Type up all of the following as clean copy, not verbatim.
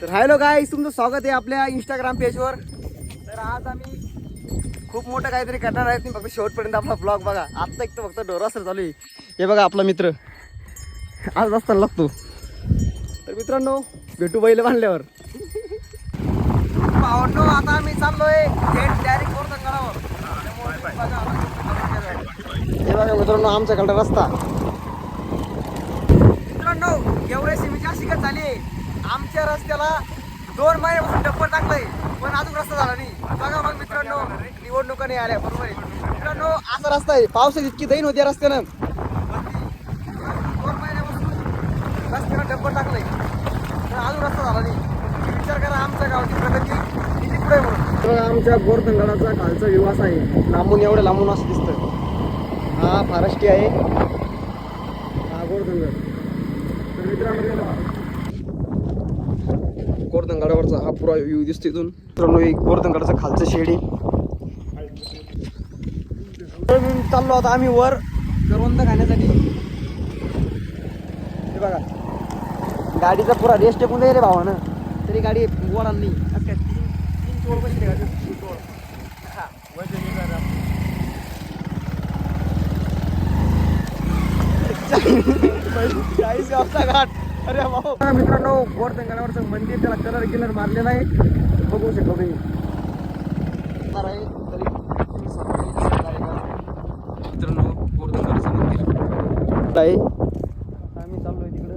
तर हॅलो गाईस, तुमचं स्वागत आहे आपल्या इंस्टाग्राम पेजवर. तर आज आम्ही खूप मोठं काहीतरी करणार आहे. तुम्ही फक्त शेवटपर्यंत आपला ब्लॉग बघा. आत्ता एक तर फक्त डोरासर चालू आहे. हे बघा आपला मित्र आज असताना लागतो. तर मित्रांनो, भेटू बैल बांधल्यावर. भावांनो, आता आम्ही चाललोय थेट डायरेक्ट गोरधनगडावर. हे बघा मित्रांनो, आमच्याकडे रस्ता. मित्रांनो, एवढ्या सीमेची अशी गत झाली आहे. आमच्या रस्त्याला 2 महिन्यापासून डब्बर टाकलंय, पण अजून रस्ता झाला नाही. बघा मग मित्रांनो, निवडणुका नाही आल्या बरोबर आहे. मित्रांनो, असा रस्ता आहे. पावसाची इतकी दैन होती रस्त्यानं. 2 महिन्यापासून रस्त्याला डब्बर टाकलंय, पण अजून रस्ता झाला नाही. विचार करा आमच्या गावाची प्रगती किती पुढे आहे म्हणून. बघा आमच्या गोरधनगडाचा खालचा व्ह्यू असा आहे. लांबून एवढं लांबून असं दिसतं. हा फारष्टी आहे, हा गोरधनगड. तर मित्रांनो, गोरधनगडावरचा हा पुरा व्ह्यू दिसतो इथून. मित्रांनो, एक गोरधनगडाचं खालचं शेड आहे. चाललो आता आम्ही वर करवंद खाण्यासाठी. हे बघा, गाडीचा पुरा रेस्ट टेकून जाईल रे भावानं, तरी गाडी वळाल नाही. तीन चोळ बसली गाडी. घाट. अरे भाऊ, मित्रांनो, गोरधनगडावरचं मंदिर, त्याला कलर मारलेला आहे. बघू शकतो तुम्ही. मित्रांनो, गोरधनगडाचं मंदिर आहे. आम्ही चाललोय तिकडं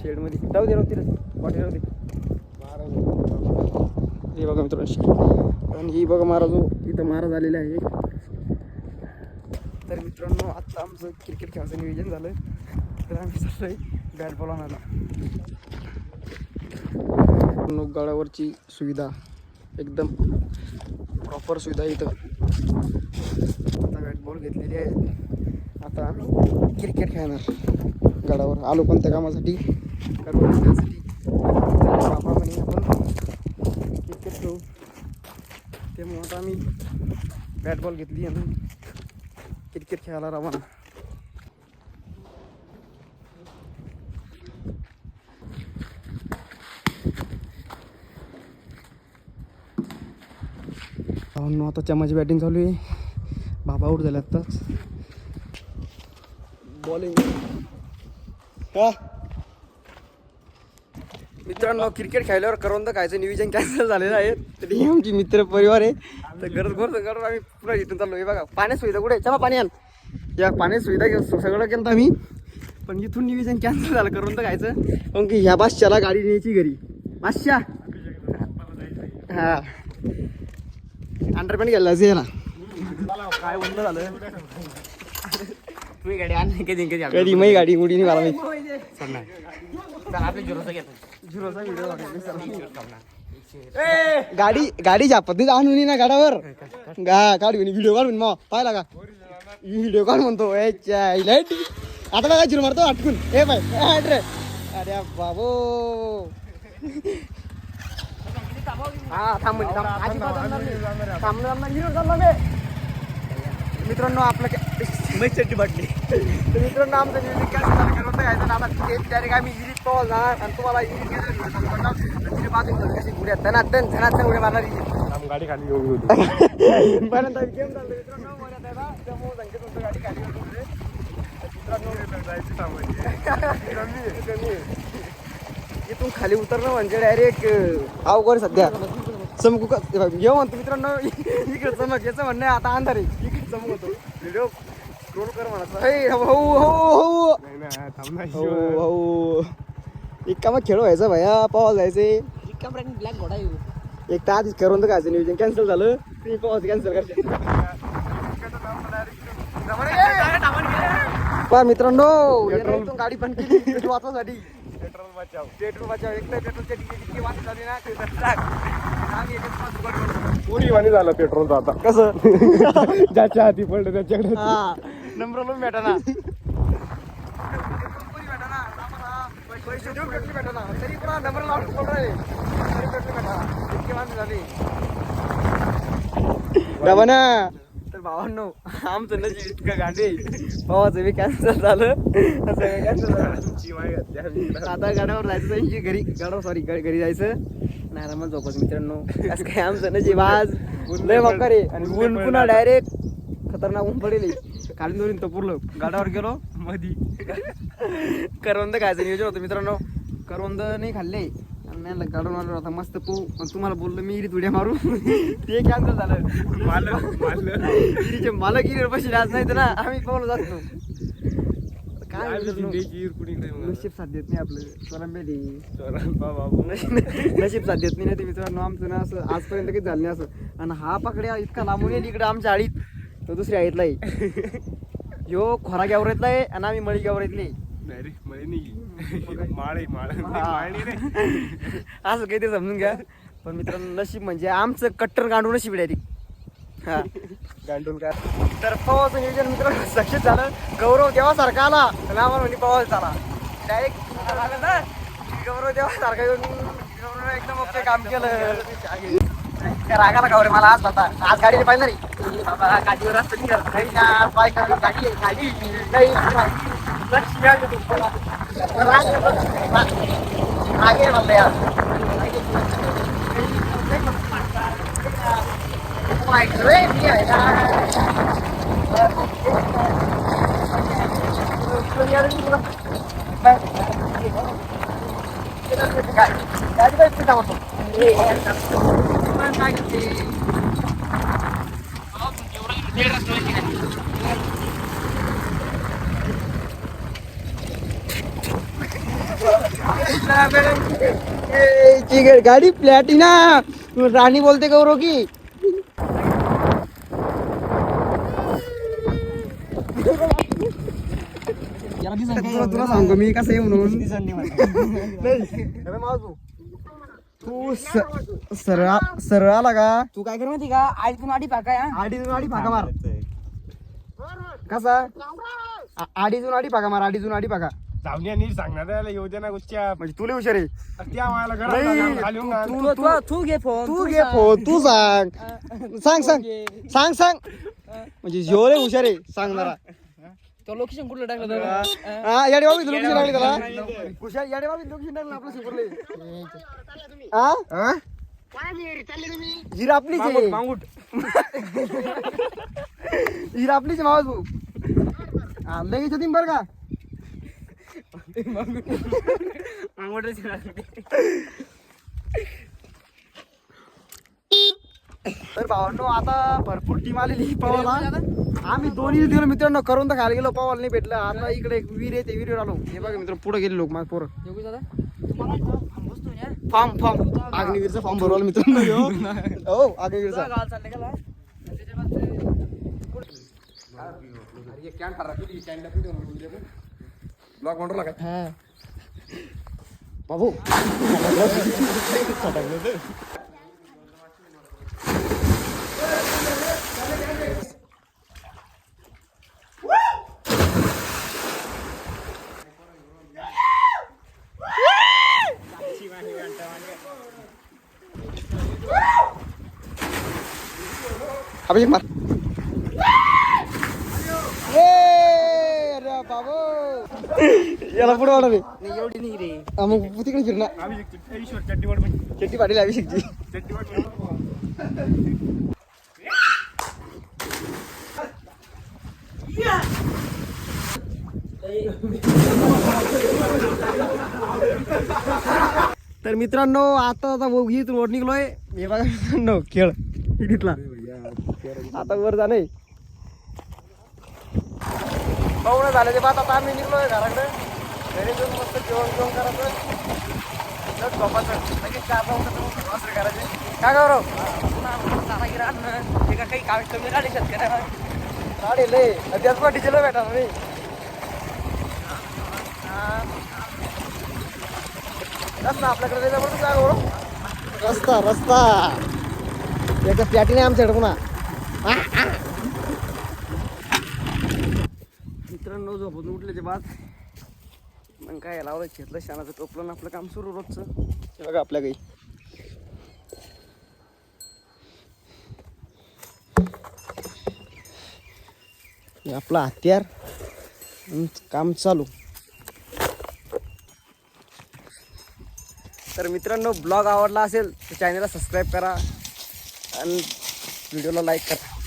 शेड मध्ये. राहू दे वाटे राहू दे. हे बघा मित्रांनो, आणि ही बघा महाराज, इथं महाराज आलेले आहे. तर मित्रांनो, आता आमचं क्रिकेट खेळायचं नियोजन झालं. तर आम्ही चाललोय बॅट बॉल आणायला. गडावरची सुविधा एकदम प्रॉपर सुविधा इथं. आता बॅट बॉल घेतलेली आहे. आता आम्ही क्रिकेट खेळणार गडावर. आलो कोणत्या कामासाठी? करण्यासाठी. बाबा म्हणे आपण क्रिकेट खेळू, त्यामुळे आता आम्ही बॅट बॉल घेतली आणि क्रिकेट खेळायला रवाना. आता चमाची बॅटिंग चालू आहे. बाबा आऊट झाले आत्ताच. बॉलिंग का मित्रांनो, क्रिकेट खेळल्यावर करवंद खायचं नियोजन कॅन्सल झालेलं आहे. तर ही आमची मित्र परिवार आहे. तर गरज आम्ही पुन्हा इथून चाललो. हे बघा, पाण्याची सुविधा कुठे? चला पाणी आण. या पाण्याची सुविधा सगळं केलं आम्ही, पण इथून नियोजन कॅन्सल झालं करवंद खायचं. कारण की ह्या बादशाला गाडी न्यायची घरी. बादशा हा अंडरपॅन्ट घ्यायला जायचं ना. काय बोलणं झालं? तुम्ही गाडी आणली कधी मी गाडी उडी मला गाडी झापत नाही आणून ना गाडावर. काढ व्हिडिओ काढून मग पाहिला का? व्हिडिओ काढ म्हणतो. आता बघा झिरो मारतो अटकून. हे पाय अरे बाबो. हा थांब मित्रांनो, आपलं चट्टी बाटली. तर मित्रांनो, आमचं नियोजन कॅन्सल झालं. करवंद खायचं ना. आता डायरेक्ट आम्ही इरीत पवाल जाणार आणि तुम्हाला इरीत बाजून कशी उड्या धनात उड्या मारणार गाडी खाली घेऊन पर्यंत गेम चालतो. मित्रांनो, गाडी खाली इथून खाली उतरणं म्हणजे डायरेक्ट अवघड सध्या. चमकू का घेऊ म्हणतो मित्रांनो. इकडे चमक, याचं म्हणणं आहे आता अंधार आहे, इकडे चमक होतो. व्हिडिओ स्क्रोल कर म्हणा. हो एक कामात खेळ व्हायचा भया, पावा जायचे. ब्लॅक घोडा एक तर आधीच करून खायचं नियोजन कॅन्सल झालं. तुम्ही पावाच कॅन्सल करते पहा मित्रांनो. इथून गाडी पण केली वाचवासाठी. पेट्रोल बचाव एक तर पेट्रोलच्या किती वाचत झाली ना. पुरीवाणी झालं पेट्रोलचं आता. कसं ज्याच्या हाती पडलं त्याच्याकडे नंबर लोन भेटा ना. पैसे देऊन पेट्रोल भेटा ना, तरी पुन्हा नंबर लावून पडून राहिले तरी पेट्रोल भेटा. इतकी माणसं झाली. तर भावांनो आमचं नशीब इतकं गाडी भावाचं बी कॅन्सल झालं सगळं कॅन्सल झालं. आता गाड्यावर जायचं त्यांची घरी घरी जायचं नाही आरामात झोपायचं मित्रांनो. असं काय आमचं नशीब आज लय मकर आहे आणि ऊन पुन्हा डायरेक्ट खतरनाक ऊन पडेल. खाली दोन तपुरलं गाड्यावर गेलो मधी करवंद खायचं नियोजन होतं मित्रांनो. करवंद नाही खाल्ले आणि गाडून आलो आता मस्त तुम्हाला बोललो मी इरीत उड्या मारू ते कॅन्सल झालं. मालक इरीवर बसले आज नाही तर ना आम्ही पाहून जातो. काय नशीब साथ देत नाही आपलं स्वरंबेली नशीब साथ देत नाही ना ते मित्रांनो. आमचं ना असं आजपर्यंत काही झालं नाही असं. आणि हा पकड्या इतका लांबून येईल इकडं आमच्या आळीत तो दुसऱ्या आळीतला आहे. ह्यो खोरा गॅवरेतला आहे आणि आम्ही मळी गॅवरेतले असं काही ते समजून घ्या. पण मित्रांनो नशीब म्हणजे आमचं कट्टर गांडून नशीब डायरेक्ट हा गांडून काय. तर पवाचं नियोजन मित्रांनो सक्सेस झालं. गौरव देवासारखा आला आणि आम्हाला म्हणजे पवाच झाला डायरेक्ट गौरव देवासारखा येऊन गौरव एकदम ओके काम केलं. रागाला गौरव मला आज होता आज गाडीला पाहिजे नाही गाडीवर असतं पाय गाडी गाडी आगे म्हणलं यार गाडी काय गाडी प्लॅटिना राणी बोलते गौरव की तुला सांगतो मी कसं येऊ म्हणून तू सरळ आला का. तू काय कर माहिती का आडीतून आडी पाका आडीतून आडी फाका मार कसा आडीतून आडी फाका मार आडीतून आडी फाका नीट सांगणार येऊ दे ना गुच्च्या म्हणजे तुला हुशार आहे. त्या आम्हाला घरात तू घे फोन तू घे फोन तू सांग सांग सांग सांग सांग म्हणजे जेवढे हुशार आहे सांगणारा. तो लोकेशन कुठलं टाकलं हा याडे बाबी लोकेशन टाकले त्याला हुशार याडे बाबी लोकेशन टाकलं आपलं शिकवले. हा हिरा आपलीच आहे मांगूट हिरा आपलीच आहे मावस भाऊ. हा लगेच होती बरं का. तर भावांनो आता भरपूर टीम आलेली पवाला. आम्ही दोन्ही दिवस मित्रांनो करून तर खायला गेलो पवाला नाही भेटलं. आता इकडे एक विहीर आहे ते विहीर आलो. हे बघा मित्र पुढे गेले लोक माझ पोरं फॉर्म अग्निवीरचा फॉर्म भरवला मित्रांनो. हो अग्निवीरचा ब्लॉक म्हणतो का बाबू अभिषेक मार बाबू याला पुढे वाढ एवढी नाही रे मग तिकडे फिरणार चट्टी पाटील अभिषेकची तर मित्रांनो आता इथून वर निघलोय. हे बघा मित्रांनो खेळ तिथला आता वर जाणे पाहुणं झाले ते बात. आता आम्ही निघलोय घराकडे घरी जाऊन मस्त जेवण करायचं झोपायचं लगेच करायचे काय गौरव काही काम कमी राहिले शेतकऱ्याला गाडी लय त्याच पण डिझेल भेटा नाही. रस्ता आपल्याकडे जबरदस्त आहे गौरव. रस्ता याच्या प्लॅटिन आहे आमच्याकडे पुन्हा. मित्रांनो झोपून उठल्याचे बाद मग काय लावलं घेतलं शानाचं टोपलं आपलं काम सुरू रोजचं. हे बघा आपल्या काही हे आपला हत्यार आणि काम चालू. तर मित्रांनो ब्लॉग आवडला असेल तर चॅनलला सबस्क्राईब करा आणि व्हिडिओला लाईक करा.